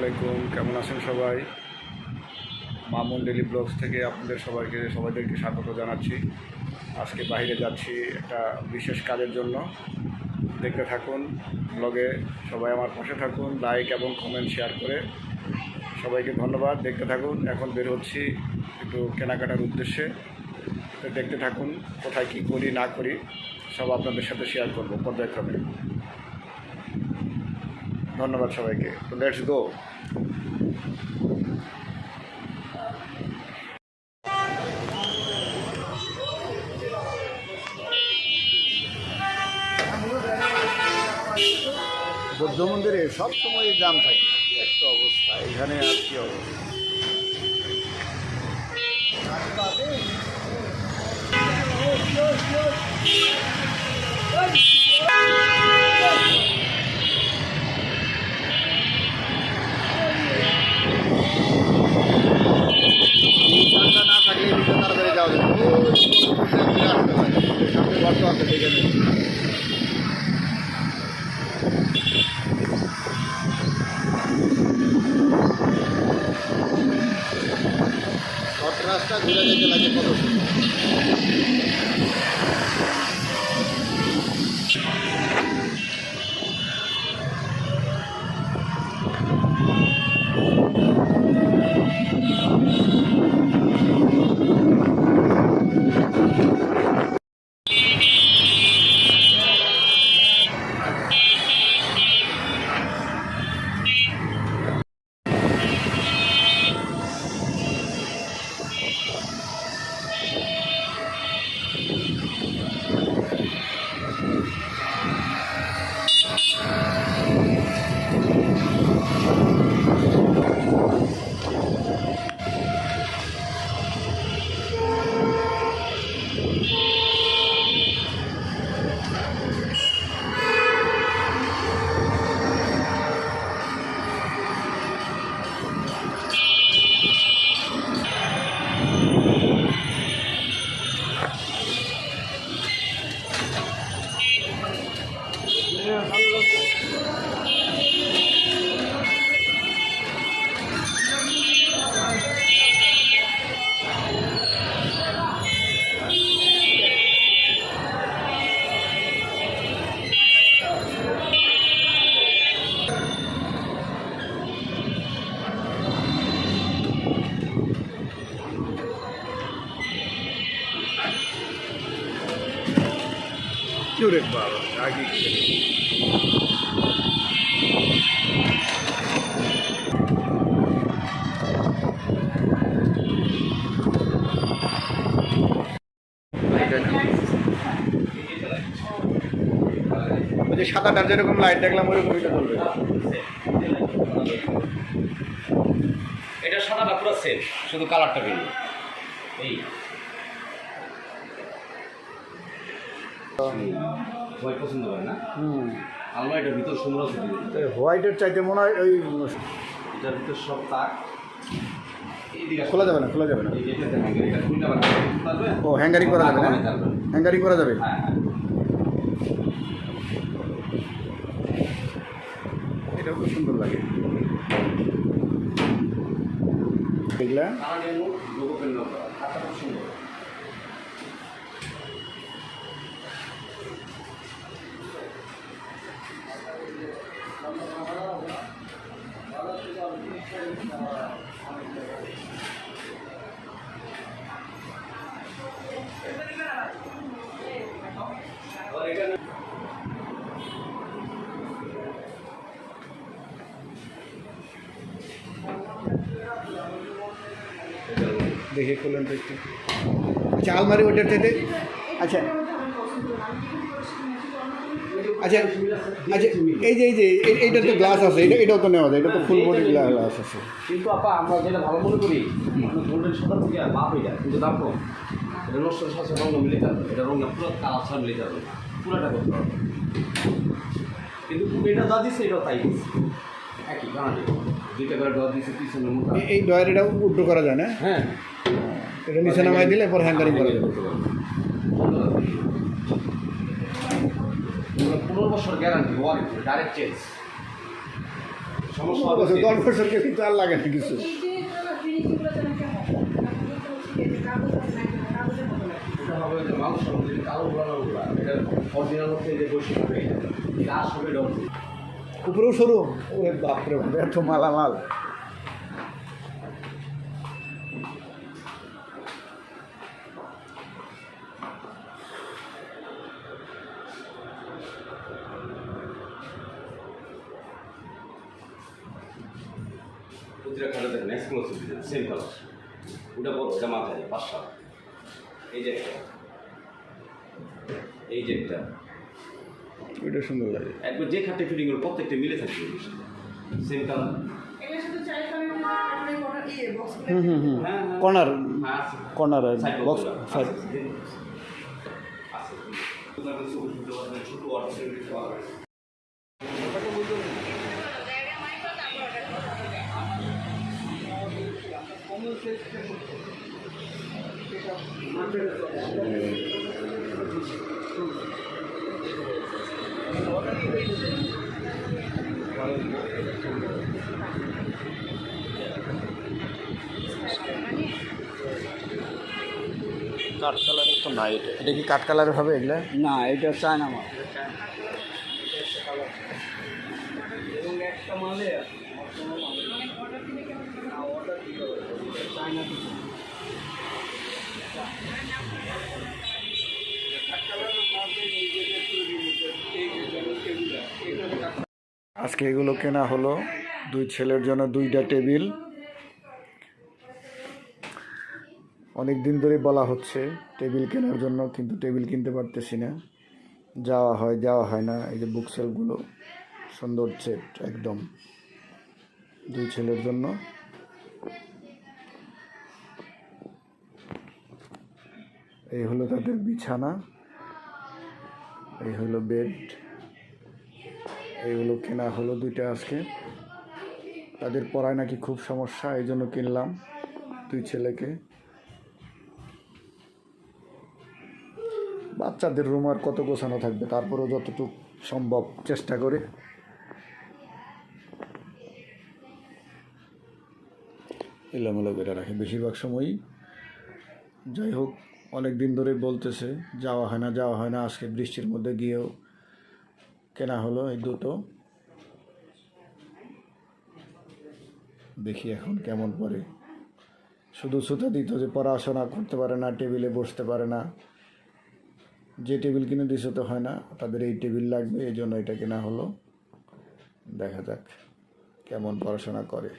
আলাইকুম, কেমন আছেন সবাই? মামুন ডেলি ব্লগস থেকে আপনাদের সবাইদেরকে স্বাগত জানাচ্ছি। আজকে বাইরে যাচ্ছি একটা বিশেষ কাজের জন্য। দেখতে থাকুন ব্লগে, সবাই আমার পাশে থাকুন, লাইক এবং কমেন্ট শেয়ার করে। সবাইকে ধন্যবাদ। দেখতে থাকুন। এখন বের হচ্ছি একটু কেনাকাটার উদ্দেশ্যে। তো দেখতে থাকুন কোথায় কী করি না করি সব আপনাদের সাথে শেয়ার করবো পর্যায়ক্রমে। ধন্যবাদ সবাইকে। তো লেটস গো। বৌদ্ধ মন্দিরে সবসময় জাম থাকে, একটা অবস্থা। এখানে আর কি অবস্থা। ঠান্ডা না থাকলে এদিকে তাড়াতাড়ি যাওয়া যাবে। সামনে গর্ত আছে, দেখে নিন। শর্ট রাস্তা ঘুরে যেতে লাগে কত সুন্দর। रे बाबा आगे मुझे সাদাটার যেরকম লাইট দেখলাম ওরকম এটা চলবে। এটা সাদাটা পুরো সেম, শুধু কালারটা ভিন্ন। এই হোয়াইট পছন্দ করে না? আলমারিটার ভিতর সুন্দর আছে। হোয়াইটের চাইতে মনে হয় ওই এটার ভিতর সব তাক খোলা যাবে না, খোলা যাবে না। এটা খুলতে পারবে। ও হ্যাঙ্গারিং করা যাবে না? হ্যাঙ্গারিং করা যাবে। এটাও খুব সুন্দর লাগে এগুলা। দেখে খুললেন তো একটু। আচ্ছা আলমারি ওটার থেকে আচ্ছা আচ্ছা আচ্ছা এই যে এইটা তো গ্লাস আছে, এটাও তো নেওয়া যায়। এটা তো ফুল বডি গ্লাস আছে। কিন্তু আপা আমরা যেটা ভালো মনে করি গোল্ডেন সাদা থেকে লাভ হয়ে যায়, কিন্তু দাম কম। এটা নষ্টের সাথে রঙ মিলে যাবে, এটা রঙ পুরো কালার ছাড়া মিলে যাবে, পুরোটা করতে হবে। কিন্তু এটা যা দিচ্ছে এটাও তাই দিচ্ছে, একই কানাডি দুইটা করে ডর দিচ্ছে পিছনে মোটা। এই ডয়ার এটা উল্টো করা যায় না? হ্যাঁ, এটা নিচে নামাই দিলে পরে হ্যাঙ্গারিং করা যাবে। 15 বছর গ্যারান্টি, ওয়ারেন্টি, ডাইরেক্ট চেঞ্জ। সমস্যা 10 হবে বছর 10 বছরকে কিন্তু আর লাগে না কিছু। এটা হবে যে মানুষ যে কালো ঘোরানোগুলা এটা অরিজিনাল হচ্ছে যে বৈশিষ্ট্য হবে এটা আসবে ডন উপরেও সরু, ওরে বাপরে বাপ, এত মালামাল। প্রতিটা কালার দেখেন এক্সক্লুসিভ ডিজাইন সেম কালার ওটা বড় এটা মাথায় 5 সাল এই যে একটা এই যে একটা ওইটা সুন্দর লাগে। একবার যে খাটে ফিটিং এর প্রত্যেকটা মিলে থাকবে সেম কালার হ্যাঁ কর্নার হ্যাঁ আছে কর্নার সাইড বক্স সাইড। আছে তোমার কাছে ছোট অর্ডার দিতে পারবে কাঠ কালারের তো নাই, এটা কি কাঠ কালারের হবে এগুলা? না এটা চায়না মাল আজকে এগুলো কেনা হলো, 2 ছেলের জন্য 2টা টেবিল। অনেক দিন ধরে বলা হচ্ছে টেবিল কেনার জন্য, কিন্তু টেবিল কিনতে পারতেছি না, যাওয়া হয় না। এই যে বুক সেলফগুলো সুন্দর সেট একদম, 2 ছেলের জন্য। এই হলো তাদের বিছানা, এই হলো বেড, এইগুলো কেনা হলো 2টা আজকে। তাদের পড়ায় নাকি খুব সমস্যা, এই জন্য কিনলাম 2 ছেলেকে। বাচ্চাদের রুম আর কত গোছানো থাকবে, তারপরেও যতটুকু সম্ভব চেষ্টা করে। এলোমেলো করে রাখে বেশিরভাগ সময়ই। যাই হোক, অনেক দিন ধরে বলতেছে যাওয়া হয় না। আজকে বৃষ্টির মধ্যে গিয়েও কেনা হলো এই 2টো। দেখি এখন কেমন পড়ে। শুধু ছুতা দিত যে পড়াশোনা করতে পারে না, টেবিলে বসতে পারে না। যে টেবিল কিনে দিছে তো হয় না, তাদের এই টেবিল লাগবে, এই জন্য এটা কেনা হলো। দেখা যাক কেমন পড়াশোনা করে।